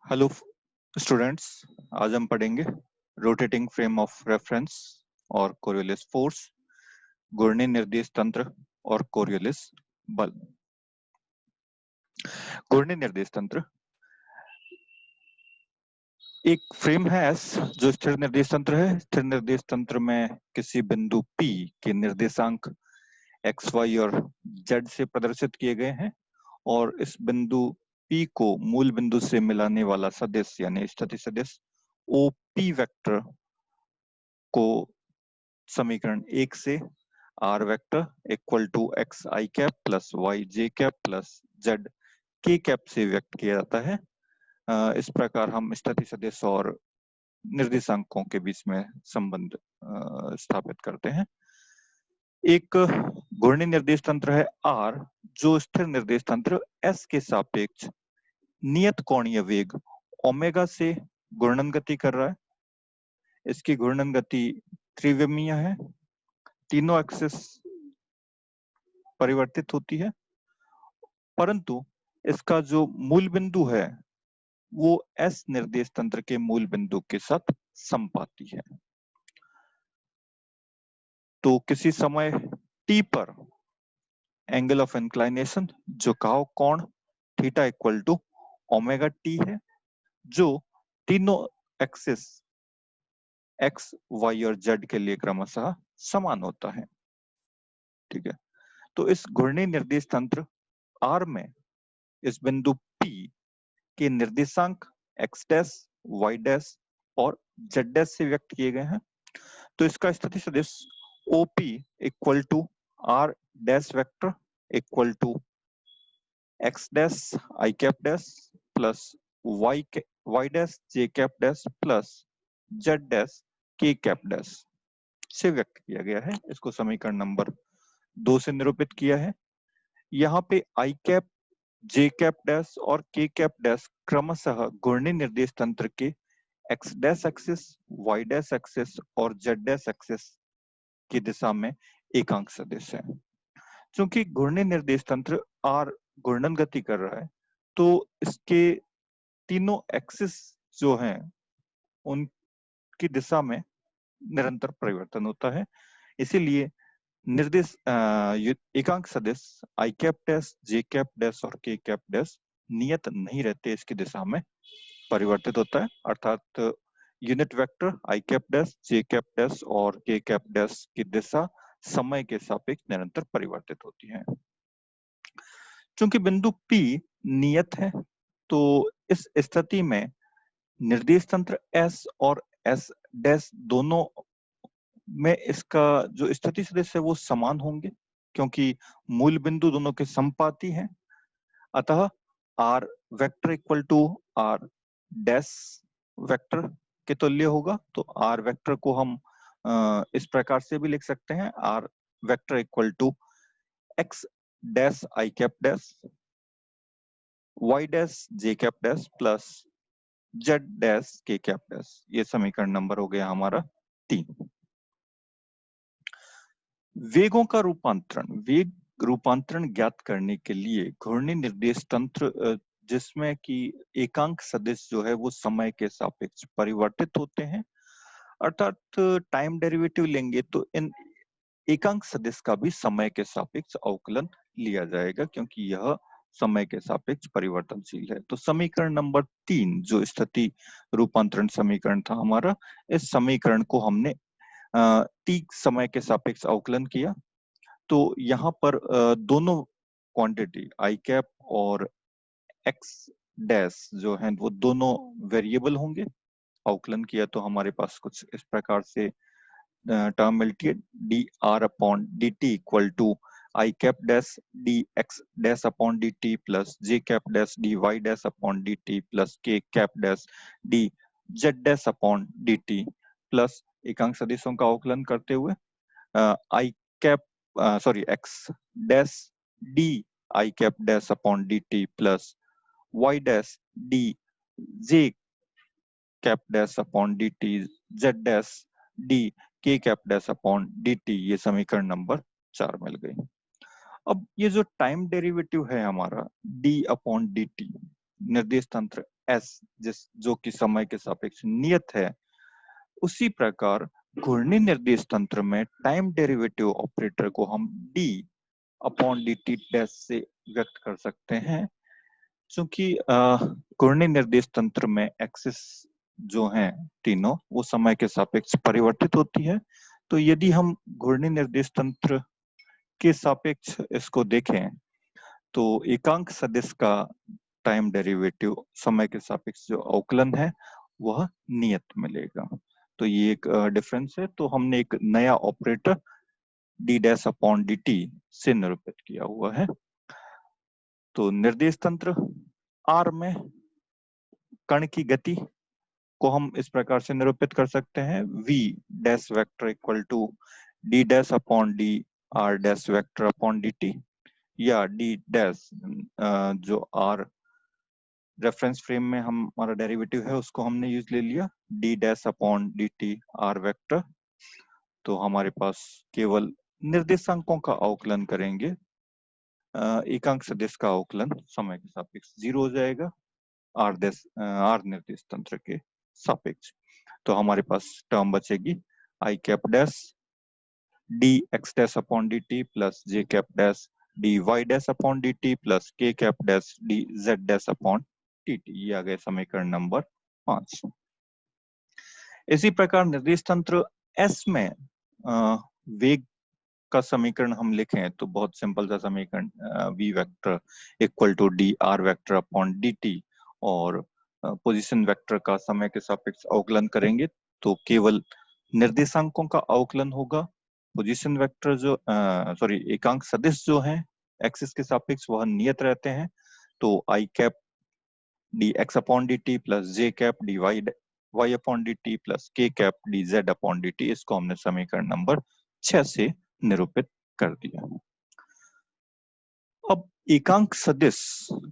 Hello students. आज हम पढ़ेंगे रोटेटिंग फ्रेम ऑफ रेफरेंस और कोरियोलिस फोर्स, घूर्णी निर्देश तंत्र और कोरियोलिस बल। घूर्णी निर्देश तंत्र एक फ्रेम है एस जो स्थिर निर्देश तंत्र है। स्थिर निर्देश तंत्र में किसी बिंदु P के निर्देशांक x, y और z से प्रदर्शित किए गए हैं और इस बिंदु P को मूल बिंदु से मिलाने वाला सदिश यानी स्थिति सदिश OP वेक्टर को समीकरण 1 से r vector equal to X I cap plus Y J cap plus Z K cap से व्यक्त किया जाता है। इस प्रकार हम स्थिति सदिश और निर्देशांकों के बीच में संबंध स्थापित करते हैं। एक घूर्णी निर्देश तंत्र है R जो स्थिर निर्देश तंत्र S के सापेक्ष नियत कोणीय वेग ओमेगा से घूर्णन गति कर रहा है। इसकी घूर्णन गति त्रिविमीय है, तीनों एक्सिस परिवर्तित होती है, परंतु इसका जो मूल बिंदु है वो एस निर्देश तंत्र के मूल बिंदु के साथ समपाती है। तो किसी समय t पर एंगल ऑफ इंक्लाइनेशन झुकाव कोण theta equal to omega T है, जो तीनों एक्सिस x, y और z के लिए क्रमशः समान होता है। ठीक है, तो इस घूर्णी निर्देश तंत्र R में इस बिंदु P के निर्देशांक x डैश, y डैश और z डैश से व्यक्त किए गए हैं। तो इसका स्थिति सदिश OP equal to r dash vector equal to x dash i cap dash plus y dash j cap dash plus z dash k cap dash से व्यक्त किया गया है। इसको समीकरण नंबर 2 से निरूपित किया है। यहाँ पे i cap, j cap dash और k कैप डैश क्रमशः घूर्णी निर्देश तंत्र के x dash axis, y dash axis और z डैश एक्सिस की दिशा में एकांक सदिश है। क्योंकि घूर्णी निर्देश तंत्र R घूर्णन गति कर रहा है, तो इसके तीनों एक्सिस जो हैं उनकी दिशा में निरंतर परिवर्तन होता है। इसीलिए निर्देश एकांक सदिश I cap dash, J cap dash और के कैप डैश नियत नहीं रहते, इसकी दिशा में परिवर्तित होता है। अर्थात यूनिट वेक्टर आई cap dash, J cap dash और के कैप डैश की दिशा समय के सापेक्ष निरंतर परिवर्तित होती है। चूंकि बिंदु P नियत है, तो इस स्थिति में निर्देश तंत्र S और S डैश दोनों में इसका जो स्थिति सदिश है वो समान होंगे, क्योंकि मूल बिंदु दोनों के समपाती हैं। अतः R vector equal to R dash vector के तुल्य होगा। तो R वेक्टर को हम इस प्रकार से भी लिख सकते हैं, R vector equal to x dash i cap dash, y dash j cap dash plus z dash k cap dash. ये समीकरण नंबर हो गया हमारा 3। वेगों का रूपांतरण, वेग रूपांतरण ज्ञात करने के लिए घूर्णी निर्देश तंत्र जिसमें कि एकांक सदिश जो है वो समय के सापेक्ष परिवर्तित होते हैं, अर्थात टाइम डेरिवेटिव लेंगे तो इन एकांक सदिश का भी समय के सापेक्ष अवकलन लिया जाएगा, क्योंकि यह समय के सापेक्ष परिवर्तनशील है। तो समीकरण नंबर 3 जो स्थिति रूपांतरण समीकरण था हमारा, इस समीकरण को हमने t समय के सापेक्ष अवकलन किया। तो यहाँ पर दोनों क्वांटिटी आई कैप और x डैश जो है वो दोनों वेरिएबल होंगे। अवकलन किया तो हमारे पास कुछ इस प्रकार से टर्म मिलती है, d are upon D T equal to i cap dash d x dash upon D T plus j cap dash d y dash upon D T plus k cap dash d z dash upon D T plus एकांक सदिशों का अवकलन करते हुए i cap sorry x dash d I cap dash upon D T plus y dash d J cap dash upon D t Z dash D के cap dash upon D T. ये समीकरण number 4 मिल गई। अब ये जो time derivative है हमारा d upon D T निर्देश तंत्र S जो कि समय के सापेक्ष नियत है, उसी प्रकार घूर्णी निर्देश तंत्र में टाइम डेरिवेटिव ऑपरेटर को हम D upon D T dash से व्यक्त कर सकते हैं। क्योंकि घूर्णी निर्देश तंत्र में एक्सिस जो है तीनों वो समय के सापेक्ष परिवर्तित होती है। तो यदि हम घूर्णी निर्देश तंत्र के सापेक्ष इसको देखें तो एकांक सदिश का टाइम डेरिवेटिव समय के सापेक्ष जो अवकलन है वह नियत मिलेगा। तो ये एक डिफरेंस है। तो हमने एक नया operator D dash upon D T से निरूपित किया हुआ है। तो निर्देश तंत्र आर में कण की गति को हम इस प्रकार से निरूपित कर सकते हैं, v dash vector equal to D dash upon D R dash vector upon D T, या डी डैश जो आर रेफरेंस फ्रेम में हमारा डेरिवेटिव है उसको हमने यूज ले लिया, D dash upon D T R vector. तो हमारे पास केवल निर्देशांकों का अवकलन करेंगे, एकांक सदिश का अवकलन समय के सापेक्ष 0 हो जाएगा आर निर्देश तंत्र के सापेक्ष। तो हमारे पास टर्म बचेगी i cap dash d x dash upon D T plus j cap dash d y dash upon D T plus k cap dash d z dash upon t t. ये आ गए समीकरण नंबर 5। इसी प्रकार निर्देश तंत्र S में वेग का समीकरण हम लिखें तो बहुत सिंपल सा समीकरण, V vector equal to D are vector upon D T, और पोजीशन वेक्टर का समय के सापेक्ष अवकलन करेंगे तो केवल निर्देशांकों का अवकलन होगा। पोजीशन वेक्टर जो एकांक सदिश जो है एक्सिस के सापेक्ष वह नियत रहते हैं। तो i cap d x upon D T plus j cap d y upon D T plus k cap d z upon D t, इसको हमने समीकरण नंबर 6 से निरूपित कर दिया। अब एकांक सदिश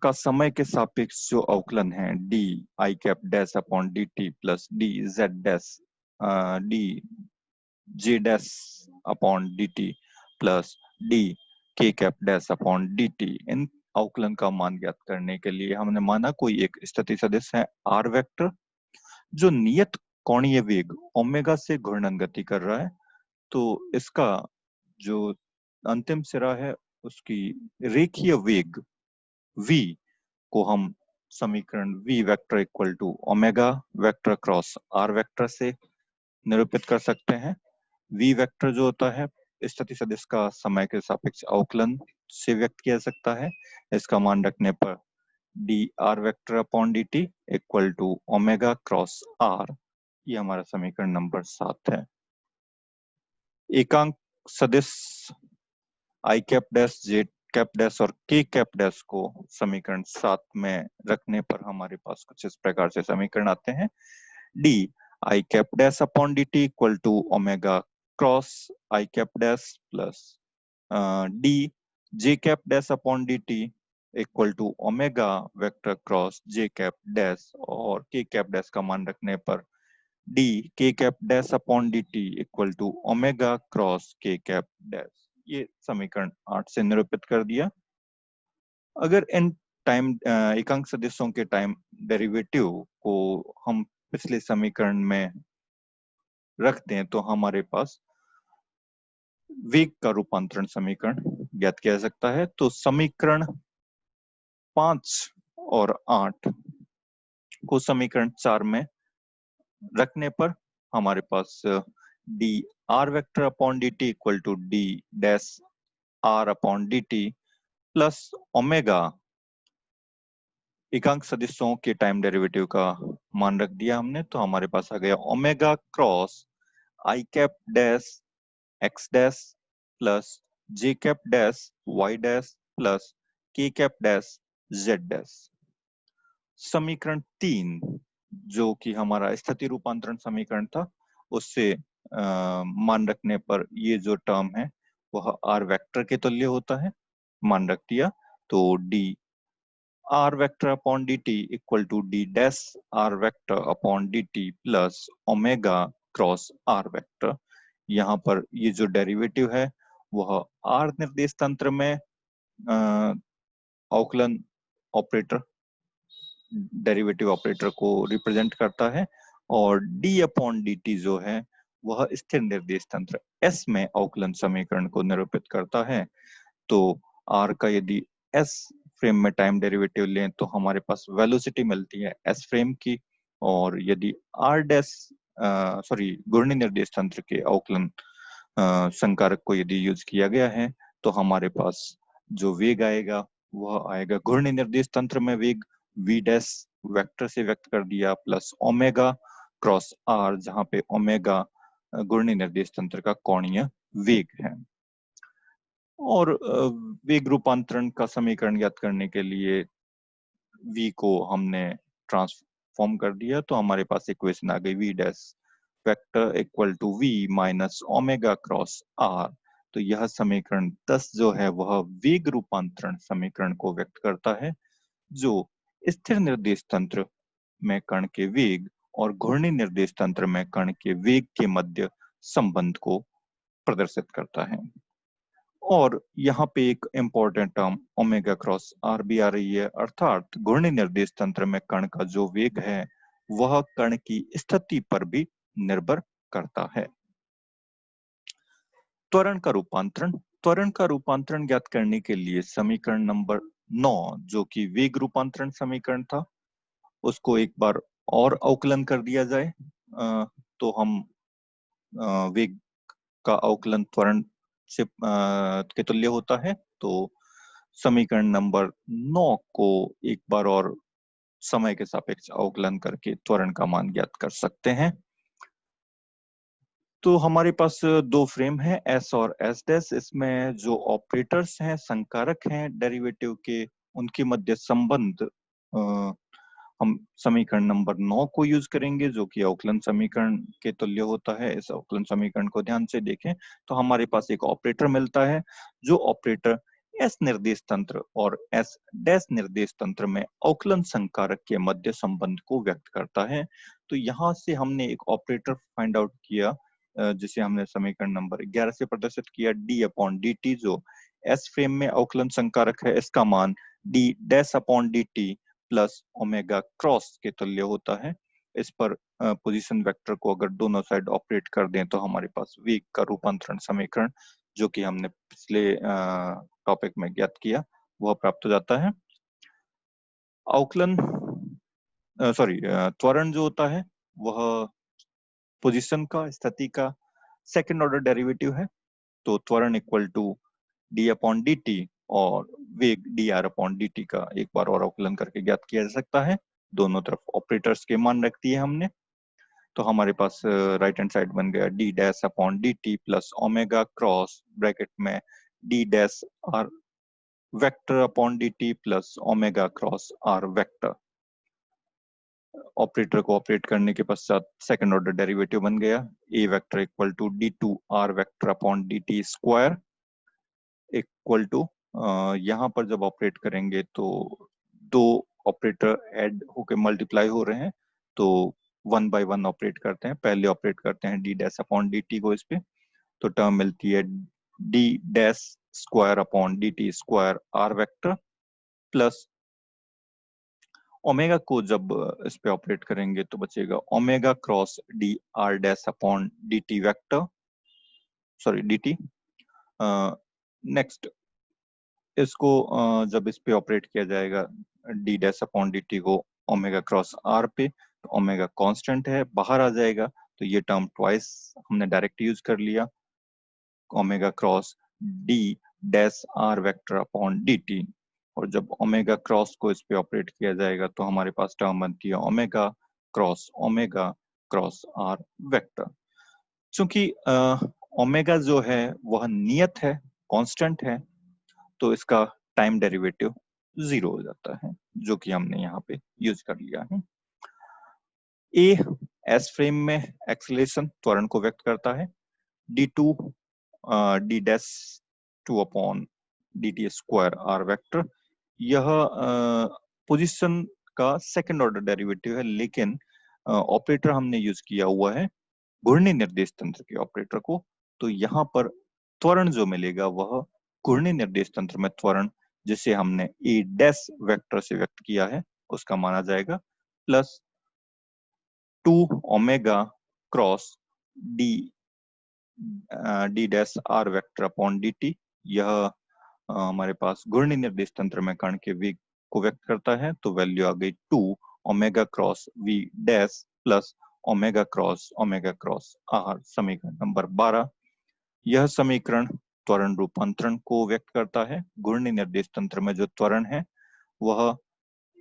का समय के सापेक्ष जो अवकलन है डी आई cap dash upon D T plus d z dash d j dash upon D T plus d के cap dash upon D t, इन अवकलन का मान ज्ञात करने के लिए हमने माना कोई एक स्थिति सदिश है आर वेक्टर जो नियत कोणीय वेग ओमेगा से घूर्णन गति कर रहा है। तो इसका जो अंतिम सिरा है उसकी रेखीय वेग v को हम समीकरण v vector equal to omega vector cross r vector से निरूपित कर सकते हैं। v वेक्टर जो होता है स्थिति सदिश का समय के सापेक्ष अवकलन से व्यक्त किया जा सकता है। इसका मान रखने पर D are vector upon D T equal to omega cross r, ये हमारा समीकरण नंबर 7 है। एकांक सदिश I cap dash J cap dash और के कैप डैश को समीकरण 7 में रखने पर हमारे पास कुछ इस प्रकार से समीकरण आते हैं, D I cap dash upon D T equal to omega cross I cap dash plus D J cap dash upon D T equal to omega vector cross J cap dash, और के कैप डैश का मान रखने पर D के cap dash upon D T equal to omega cross K cap dash. ये समीकरण 8 से निरूपित कर दिया। अगर इन टाइम एकांक सदिशों के टाइम डेरिवेटिव को हम पिछले समीकरण में रख दें तो हमारे पास वेग का रूपांतरण समीकरण ज्ञात किया जा सकता है। तो समीकरण 5 और 8 को समीकरण 4 में रखने पर हमारे पास d are vector upon D T equal to D dash r upon D T plus omega, एकांक सदिशों के टाइम डेरिवेटिव का मान रख दिया हमने तो हमारे पास आ गया ओमेगा क्रॉस आई cap dash x dash plus j cap dash y dash plus k cap dash z dash. समीकरण 3 जो कि हमारा स्थिति रूपांतरण समीकरण था उससे मान रखने पर ये जो टर्म है वह आर वेक्टर के तुल्य होता है, मान रख दिया। तो D are vector upon D T equal to D dash are vector upon D T plus omega cross are vector. यहाँ पर ये जो डेरिवेटिव है वह आर निर्देश तंत्र में अवकलन ऑपरेटर डेरिवेटिव ऑपरेटर को रिप्रेजेंट करता है, और डी अपॉन डी टी जो है वह स्थिर निर्देश तंत्र एस में अवकलन समीकरण को निरूपित करता है। तो आर का यदि एस फ्रेम में टाइम डेरिवेटिव लें तो हमारे पास वेलोसिटी मिलती है एस फ्रेम की, और यदि आर डैश घूर्णी निर्देश तंत्र के अवकलन संकारक को यदि यूज किया गया है तो हमारे पास जो वेग आएगा वह आएगा घूर्णी निर्देश तंत्र में वेग v डैश वेक्टर से व्यक्त कर दिया प्लस ओमेगा क्रॉस आर, जहां पे ओमेगा घूर्णी निर्देश तंत्र का कोणीय वेग है। और वेग रूपांतरण का समीकरण ज्ञात करने के लिए v को हमने ट्रांसफॉर्म कर दिया, तो हमारे पास इक्वेशन आ गई v dash vector equal to v minus omega cross r। तो यह समीकरण 10 जो है वह वेग रूपांतरण समीकरण को व्यक्त करता है, जो स्थिर निर्देश तंत्र में कण के वेग और घूर्णी निर्देश तंत्र में कण के वेग के मध्य संबंध को प्रदर्शित करता है। और यहाँ पे एक important term omega cross R भी आ रही है, अर्थात घूर्णी निर्देश तंत्र में कण का जो वेग है वह कण की स्थिति पर भी निर्भर करता है। त्वरण का रूपांतरण। त्वरण का रूपांतरण ज्ञात करने के लिए समीकरण नंबर 9 जो कि वेग रूपांतरण समीकरण था उसको एक बार और अवकलन कर दिया जाए तो हम वेग का अवकलन त्वरण से के तुल्य होता है। तो समीकरण नंबर 9 को एक बार और समय के सापेक्ष अवकलन करके त्वरण का मान ज्ञात कर सकते हैं। तो हमारे पास दो फ्रेम है एस और एस डैश। इसमें जो ऑपरेटर्स हैं, संकारक हैं डेरिवेटिव के, उनके मध्य संबंध हम समीकरण नंबर 9 को यूज करेंगे जो कि अवकलन समीकरण के तुल्य होता है। इस अवकलन समीकरण को ध्यान से देखें तो हमारे पास एक ऑपरेटर मिलता है जो ऑपरेटर एस निर्देश तंत्र और एस डैश निर्देश तंत्र में अवकलन संकारक के मध्य संबंध को व्यक्त करता है। तो यहाँ से हमने एक ऑपरेटर फाइंड आउट किया जिसे हमने समीकरण नंबर 11 से प्रदर्शित किया, डी अपॉन डी टी, जो एस फ्रेम में अवकलन संकारक है। इसका मान D dash upon D T plus omega cross के तुल्य होता है। इस पर पोजीशन वेक्टर को अगर दोनों साइड ऑपरेट कर दें तो हमारे पास वेग का रूपांतरण समीकरण जो कि हमने पिछले टॉपिक में ज्ञात किया वह प्राप्त हो जाता है। अवकलन त्वरण जो होता है वह पोजीशन का, स्थिति का सेकंड ऑर्डर डेरिवेटिव है। तो त्वरण equal to D upon D T और वेग D are upon D T का एक बार और अवकलन करके ज्ञात किया जा सकता है। दोनों तरफ ऑपरेटर्स के मान रख दिए हमने। तो हमारे पास राइट हैंड साइड बन गया d dash upon D T plus omega cross bracket में d dash are vector upon D T plus omega cross are vector. Operator को ऑपरेट करने के पश्चात सेकंड ऑर्डर डेरिवेटिव बन गया A vector equal to d two r vector upon D T square equal to यहाँ पर जब operate करेंगे तो दो ऑपरेटर ऐड होके मल्टीप्लाई हो रहे हैं, तो 1 बाय 1 ऑपरेट करते हैं। पहले ऑपरेट करते हैं D dash upon D T को इस पे, तो टर्म मिलती है D dash square upon D T square R vector plus omega को जब इस पे ऑपरेट करेंगे तो बचेगा omega cross D R dash upon D T vector, sorry D T. Next इसको जब इस पे ऑपरेट किया जाएगा D dash upon D T को ओमेगा क्रॉस आर पे, तो ओमेगा कांस्टेंट है बाहर आ जाएगा, तो ये टर्म ट्वाइस हमने डायरेक्ट यूज कर लिया omega cross D dash are vector upon D T. और जब ओमेगा क्रॉस को इस पे ऑपरेट किया जाएगा तो हमारे पास टर्म बनती है ओमेगा क्रॉस आर वेक्टर। चूंकि ओमेगा जो है वह नियत है, कांस्टेंट है, तो इसका टाइम डेरिवेटिव 0 हो जाता है, जो कि हमने यहाँ पे यूज कर लिया है। ए एस फ्रेम में एक्सेलरेशन त्वरण को व्यक्त करता है D two D dash two upon D T square R vector. यह पोजीशन का सेकंड ऑर्डर डेरिवेटिव है, लेकिन ऑपरेटर हमने यूज किया हुआ है घूर्णी निर्देश तंत्र के ऑपरेटर को। तो यहाँ पर त्वरण जो मिलेगा वह घूर्णी निर्देश तंत्र में त्वरण जिसे हमने ए डैश वेक्टर से व्यक्त किया है उसका मान आ जाएगा plus 2 omega cross D D dash are vector upon D T. यह हमारे पास घूर्णी निर्देश तंत्र में कण के वेग को व्यक्त करता है, तो वैल्यू आ गई 2 omega cross V dash plus omega cross R, समीकरण नंबर 12। यह समीकरण त्वरण रूपांतरण को व्यक्त करता है। घूर्णी निर्देश तंत्र में जो त्वरण है वह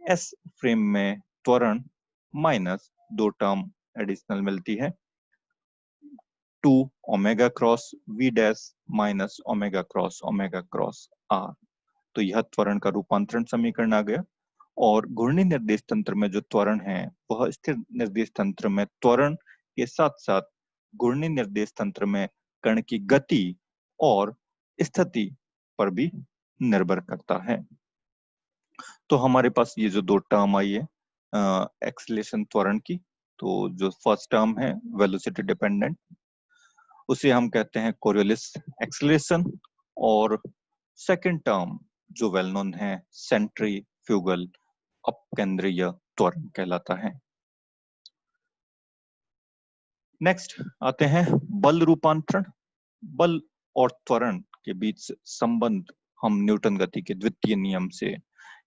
एस फ्रेम में त्वरण माइनस 2 टर्म एडिशनल मिलती है, 2 omega cross V dash minus omega cross R. तो यह त्वरण का रूपांतरण समीकरण आ गया। और घूर्णी निर्देश तंत्र में जो त्वरण है वह स्थिर निर्देश तंत्र में त्वरण के साथ साथ घूर्णी निर्देश तंत्र में कण की गति और स्थिति पर भी निर्भर करता है। तो हमारे पास ये जो दो टर्म आई है एक्सीलरेशन त्वरण की, तो जो फर्स्ट टर्म है वेलोसिटी डिपेंडेंट, उसे हम कहते हैं कोरियोलिस एक्सीलरेशन, और सेकंड टर्म जो वेल नोन है सेंट्रीफ्यूगल अपकेंद्रीय त्वरण कहलाता है। नेक्स्ट आते हैं बल रूपांतरण। बल और त्वरण के बीच संबंध हम न्यूटन गति के द्वितीय नियम से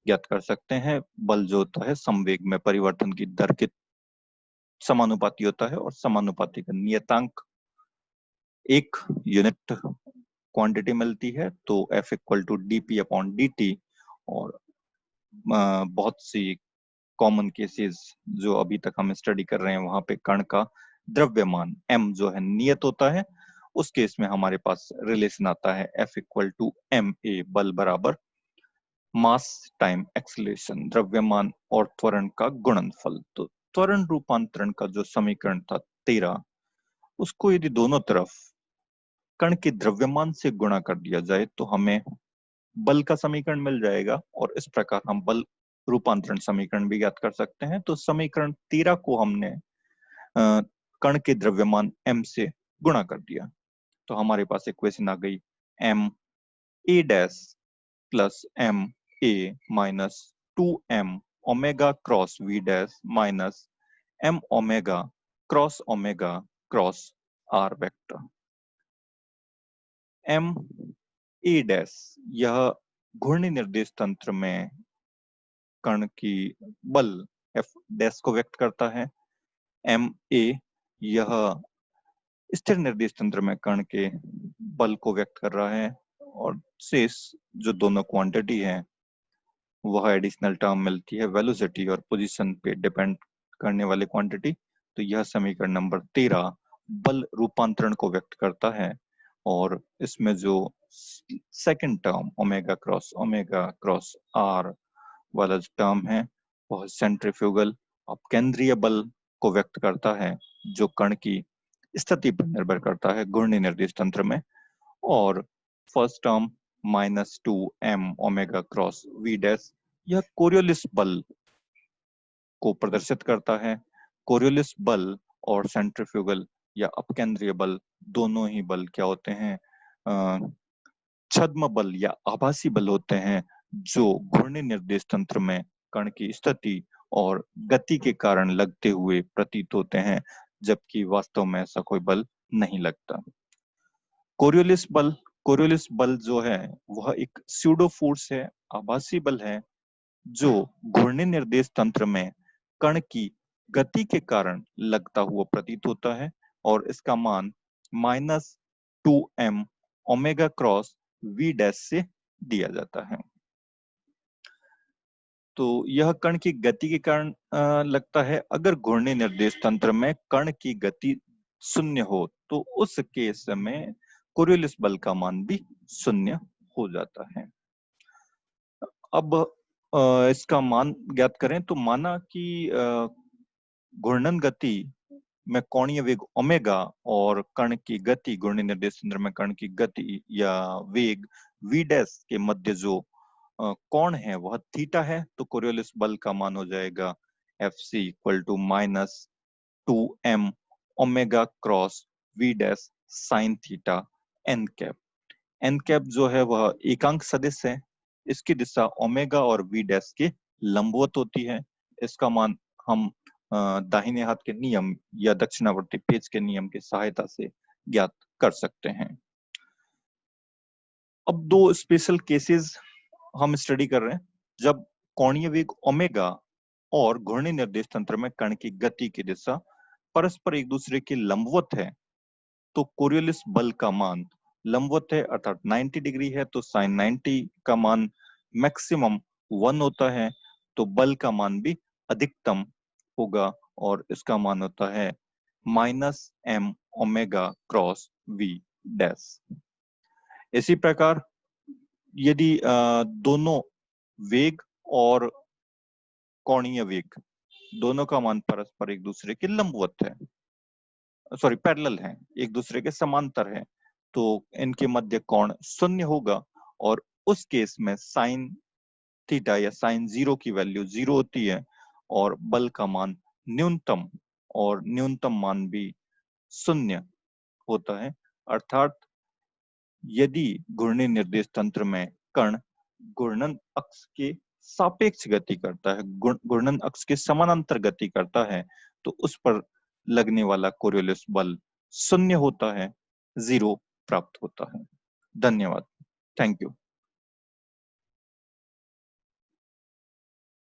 ज्ञात कर सकते हैं। बल जो होता है संवेग में परिवर्तन की दर के समानुपाती होता है, और समानुपाती का नियतांक एक यूनिट क्वांटिटी मिलती है, तो F equal to dp upon dt। और बहुत सी कॉमन केसेस जो अभी तक हम स्टडी कर रहे हैं वहां पे कण का द्रव्यमान m जो है नियत होता है, उस केस में हमारे पास रिलेशन आता है F इक्वल टू ma, बल बराबर मास टाइम एक्सीलरेशन, द्रव्यमान और त्वरण का गुणनफल। तो त्वरण रूपांतरण का जो समीकरण था 13, उसको यदि दोनों तरफ कण के द्रव्यमान से गुणा कर दिया जाए तो हमें बल का समीकरण मिल जाएगा, और इस प्रकार हम बल रूपांतरण समीकरण भी ज्ञात कर सकते हैं। तो समीकरण 13 को हमने कण के द्रव्यमान m से गुणा कर दिया, तो हमारे पास इक्वेशन आ गई m a dash plus m a minus 2m omega cross v dash minus m omega cross r vector. m a dash यह घूर्णी निर्देश तंत्र में कण की बल F डैश को व्यक्त करता है। m a यह स्थिर निर्देश तंत्र में कण के बल को व्यक्त कर रहा है, और शेष जो दोनों क्वांटिटी है वह एडिशनल टर्म मिलती है वेलोसिटी और पोजीशन पे डिपेंड करने वाली क्वांटिटी। तो यह समीकरण नंबर 13 बल रूपांतरण को व्यक्त करता है, और इसमें जो second term omega cross R वाला जो टर्म है वह सेंट्रीफ्यूगल अपकेंद्रीय बल को व्यक्त करता है, जो कण की स्थिति पर निर्भर करता है घूर्णी निर्देश तंत्र में। और first term minus 2m omega cross v dash यह कोरियोलिस बल को प्रदर्शित करता है। कोरियोलिस बल और सेंट्रीफ्यूगल या अपकेंद्रीय बल दोनों ही बल क्या होते हैं, छद्म बल या आभासी बल होते हैं, जो घूर्णी निर्देश तंत्र में कण की स्थिति और गति के कारण लगते हुए प्रतीत होते हैं, जबकि वास्तव में ऐसा कोई बल नहीं लगता। कोरियोलिस बल जो है वह एक स्यूडो फोर्स है, आभासी बल है, जो घूर्णी निर्देश तंत्र में कण की गति के कारण लगता हुआ प्रतीत होता है, और इसका मान -2m omega cross v dash से दिया जाता है। तो यह कण की गति के कारण लगता है। अगर घूर्णी निर्देश तंत्र में कण की गति शून्य हो तो उस केस में कोरियोलिस बल का मान भी शून्य हो जाता है। अब इसका मान ज्ञात करें तो माना कि घूर्णन गति में कोणीय वेग ओमेगा और कण की गति घूर्णी निर्देश तंत्र में कण की गति या वेग v डैश के मध्य जो कोण है वह थीटा है, तो कोरियोलिस बल का मान हो जाएगा Fc equal to -2m omega cross v dash sine theta n cap. n cap जो है वह एकांक सदिश है, इसकी दिशा ओमेगा और v डैश के लंबवत होती है। इसका मान हम दाहिने हाथ के नियम या दक्षिणावर्ती पेज के नियम की सहायता से ज्ञात कर सकते हैं। अब दो स्पेशल केसेस हम स्टडी कर रहे हैं। जब कोणीय वेग ओमेगा और घूर्णी निर्देश तंत्र में कण की गति की दिशा परस्पर एक दूसरे के लंबवत है, तो कोरियोलिस बल का मान लंबवत है अर्थात 90 डिग्री है, तो साइन 90 का मान मैक्सिमम 1 होता है, तो बल का मान भी अधिकतम होगा और इसका मान होता है -m omega cross v dash. इसी प्रकार यदि दोनों वेग और कोणीय वेग दोनों का मान परस्पर एक दूसरे के लंबवत है, सॉरी पैरेलल है, एक दूसरे के समांतर है, तो इनके मध्य कोण 0 होगा और उस केस में साइन थीटा या साइन 0 की वैल्यू 0 होती है और बल का मान न्यूनतम और न्यूनतम मान भी 0 होता है। अर्थात यदि घूर्णी निर्देश तंत्र में कण घूर्णन अक्ष के सापेक्ष गति करता है, घूर्णन अक्ष के समानांतर गति करता है, तो उस पर लगने वाला कोरियोलिस बल 0 होता है, 0 प्राप्त होता है। धन्यवाद। Thank you.